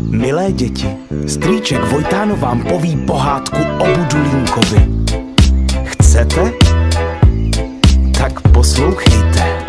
Milé děti, strýček Vojtán vám poví pohádku o Budulínkovi. Chcete? Tak poslouchejte.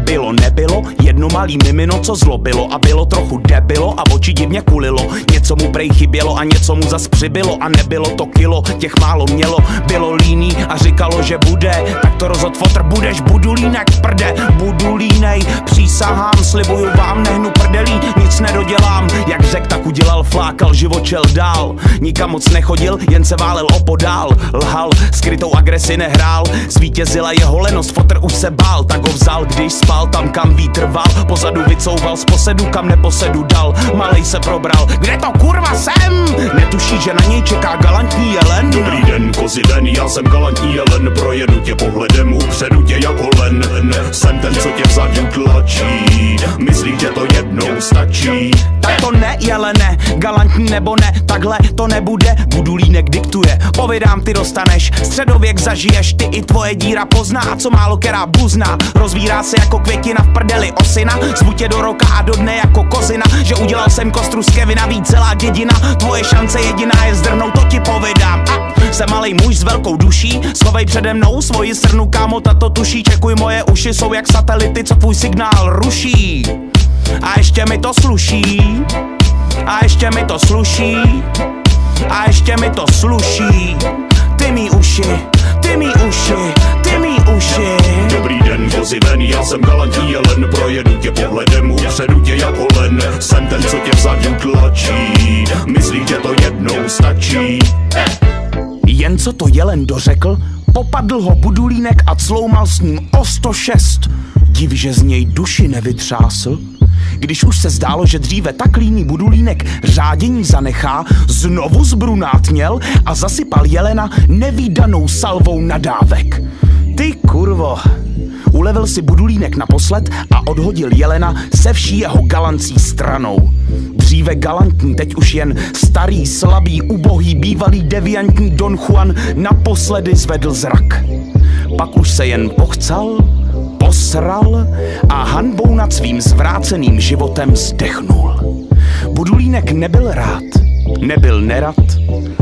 Bylo nebylo, jedno malý mimino, co zlobilo a bylo trochu debilo a oči divně kulilo. Něco mu prej chybělo a něco mu zas přibylo a nebylo to kilo, těch málo mělo. Bylo líný a říkalo, že bude, tak to rozhod fotr, budeš Budulínek, prde, Budulínej. Přísahám, slibuju vám, nehnu prdelí, nic nedodělám. Jak řek, tak udělal, flákal, živočel dál. Nikam moc nechodil, jen se válel opodál. Lhal, skrytou agresi nehrál, zvítězila jeho lenost, fotr už se bál, tak ho vzal, když spal tam, kam vítr val. Pozadu vycouval z posedu, kam neposedu dal. Malej se probral, kde to kurva jsem? Netuší, že na něj čeká galantní jelen. Dobrý den, kozy den, já jsem galantní jelen. Projedu tě pohledem, upředu tě jako len. Jsem ten, co tě vzadu tlačí. Myslíš, že to jednou stačí? Tak to ne, jelene, galantní nebo ne, takhle to nebude. Budulínek diktuje, povídám, ty dostaneš. Středověk zažiješ, ty i tvoje díra pozná. A co málo která buzná, rozvírá se jako květina v prdeli osina. Zvu tě do roka a do dne jako kozina, že udělal jsem kostru z Kevina, víc celá dědina. Tvoje šance jediná je zdrhnout, to ti povídám. A jsem malej muž s velkou duší, schovej přede mnou svoji srnu, kámo, tato tuší. Čekuj, moje uši jsou jak satelity, co tvůj signál ruší. A ještě mi to sluší, a ještě mi to sluší, a ještě mi to sluší. Ty mý uši, ty mý uši, ty mý uši. Dobrý den, kozy ven, já jsem galantní jelen. Projedu tě pohledem, upředu tě jako len. Jsem ten, co tě vzadu tlačí. Myslíš, že to jednou stačí? Jen co to jelen dořekl, popadl ho Budulínek a cloumal s ním o 106. Div, že z něj duši nevytřásl. Když už se zdálo, že dříve tak líný Budulínek řádění zanechá, znovu zbrunátněl a zasypal jelena nevídanou salvou nadávek. Ty kurvo, ulevil si Budulínek naposled a odhodil jelena se vší jeho galancí stranou. Dříve galantní, teď už jen starý, slabý, ubohý, bývalý deviantní Don Juan naposledy zvedl zrak. Pak už se jen pochcal, posral a hanbou nad svým zvráceným životem zdechnul. Budulínek nebyl rád, nebyl nerad,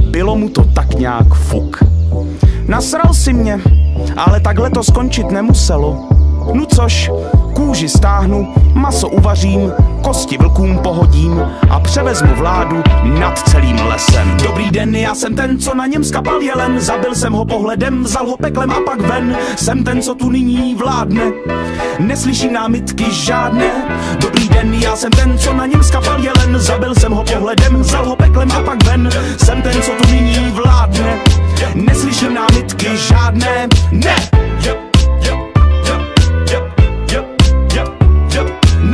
bylo mu to tak nějak fuk. Nasral si mě, ale takhle to skončit nemuselo. No což, kůži stáhnu, maso uvařím, kosti vlkům pohodím a převezmu vládu nad celým lesem. Dobrý den, já jsem ten, co na něm skapal jelen, zabil jsem ho pohledem, vzal ho peklem a pak ven. Jsem ten, co tu nyní vládne, neslyším námitky žádné. Dobrý den, já jsem ten, co na něm skapal jelen, zabil jsem ho pohledem, vzal ho peklem a pak ven. Jsem ten, co tu nyní vládne, neslyším námitky žádné. Ne! Ne!